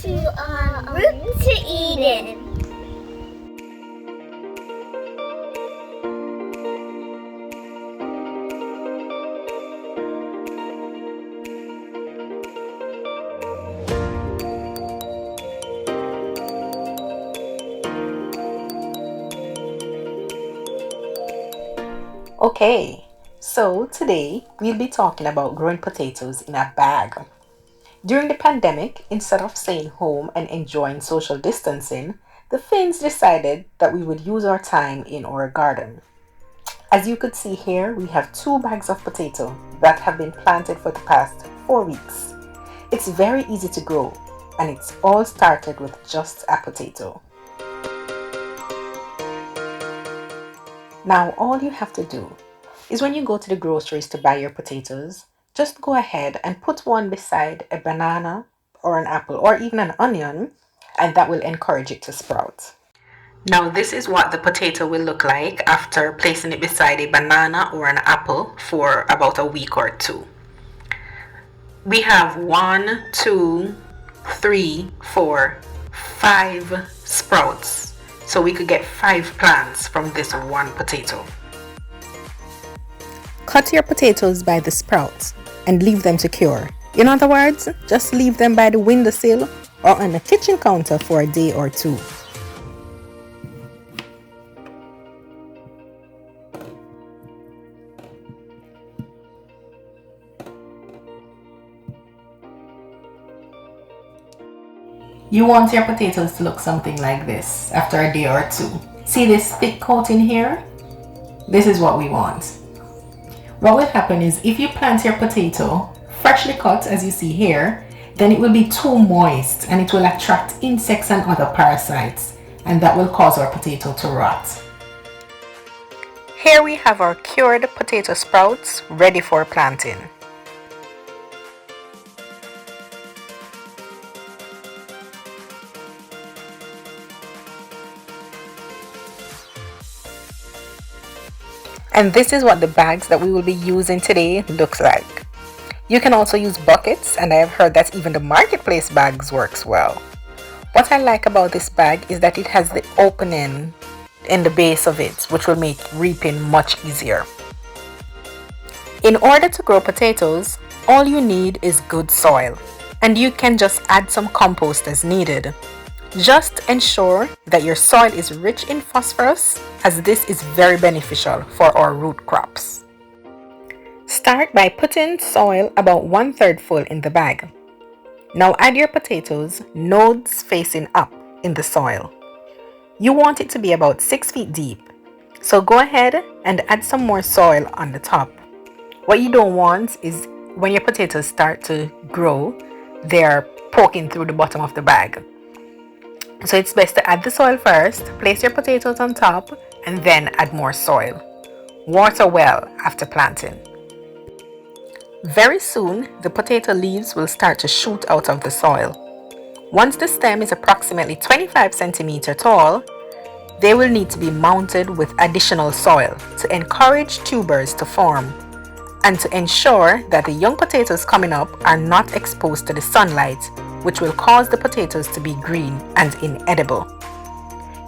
to En Route to Eden. Okay, so today we'll be talking about growing potatoes in a bag. During the pandemic, instead of staying home and enjoying social distancing, the Finns decided that we would use our time in our garden. As you could see here, we have 2 bags of potato that have been planted for the past 4 weeks. It's very easy to grow, and it's all started with just a potato. Now, all you have to do is when you go to the groceries to buy your potatoes, just go ahead and put one beside a banana or an apple or even an onion, and that will encourage it to sprout. Now, this is what the potato will look like after placing it beside a banana or an apple for about a week or two. We have 1, 2, 3, 4, 5 sprouts. So we could get 5 plants from this one potato. Cut your potatoes by the sprouts and leave them to cure. In other words, just leave them by the windowsill or on the kitchen counter for a day or two. You want your potatoes to look something like this after a day or two. See this thick coating here? This is what we want. What will happen is if you plant your potato freshly cut as you see here, then it will be too moist and it will attract insects and other parasites, and that will cause our potato to rot. Here we have our cured potato sprouts ready for planting. And this is what the bags that we will be using today looks like. You can also use buckets, and I have heard that even the marketplace bags works well. What I like about this bag is that it has the opening in the base of it, which will make reaping much easier. In order to grow potatoes, all you need is good soil, and you can just add some compost as needed. Just ensure that your soil is rich in phosphorus, as this is very beneficial for our root crops. Start by putting soil about 1/3 full in the bag. Now add your potatoes, nodes facing up in the soil. You want it to be about 6 feet deep, so go ahead and add some more soil on the top. What you don't want is when your potatoes start to grow, they're poking through the bottom of the bag. So it's best to add the soil first, place your potatoes on top, and then add more soil. Water well after planting. Very soon, the potato leaves will start to shoot out of the soil. Once the stem is approximately 25 centimeters tall, they will need to be mounted with additional soil to encourage tubers to form and to ensure that the young potatoes coming up are not exposed to the sunlight, which will cause the potatoes to be green and inedible.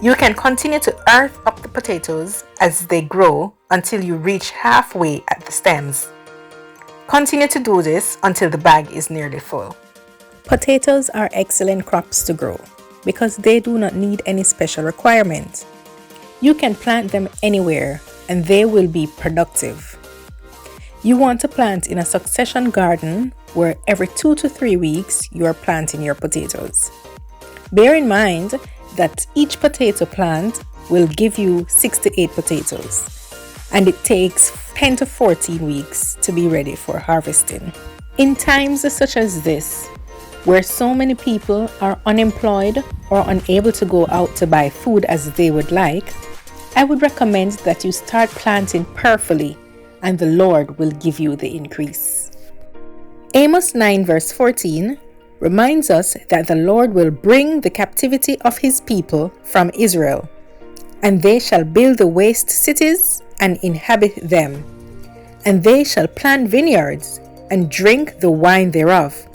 You can continue to earth up the potatoes as they grow until you reach halfway at the stems. Continue to do this until the bag is nearly full. Potatoes are excellent crops to grow because they do not need any special requirement. You can plant them anywhere and they will be productive. You want to plant in a succession garden where every 2 to 3 weeks you are planting your potatoes. Bear in mind that each potato plant will give you 6 to 8 potatoes, and it takes 10 to 14 weeks to be ready for harvesting. In times such as this, where so many people are unemployed or unable to go out to buy food as they would like, I would recommend that you start planting prayerfully, and the Lord will give you the increase. Amos 9 verse 14 reminds us that the Lord will bring the captivity of his people from Israel, and they shall build the waste cities and inhabit them, and they shall plant vineyards and drink the wine thereof.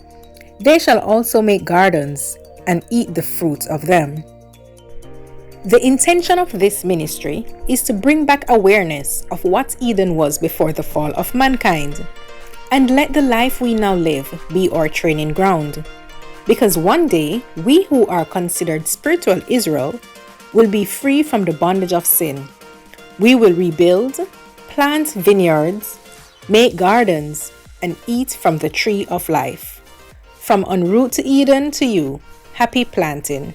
They shall also make gardens and eat the fruits of them. The intention of this ministry is to bring back awareness of what Eden was before the fall of mankind, and let the life we now live be our training ground. Because one day, we who are considered spiritual Israel will be free from the bondage of sin. We will rebuild, plant vineyards, make gardens, and eat from the tree of life. From en route to Eden to you, happy planting.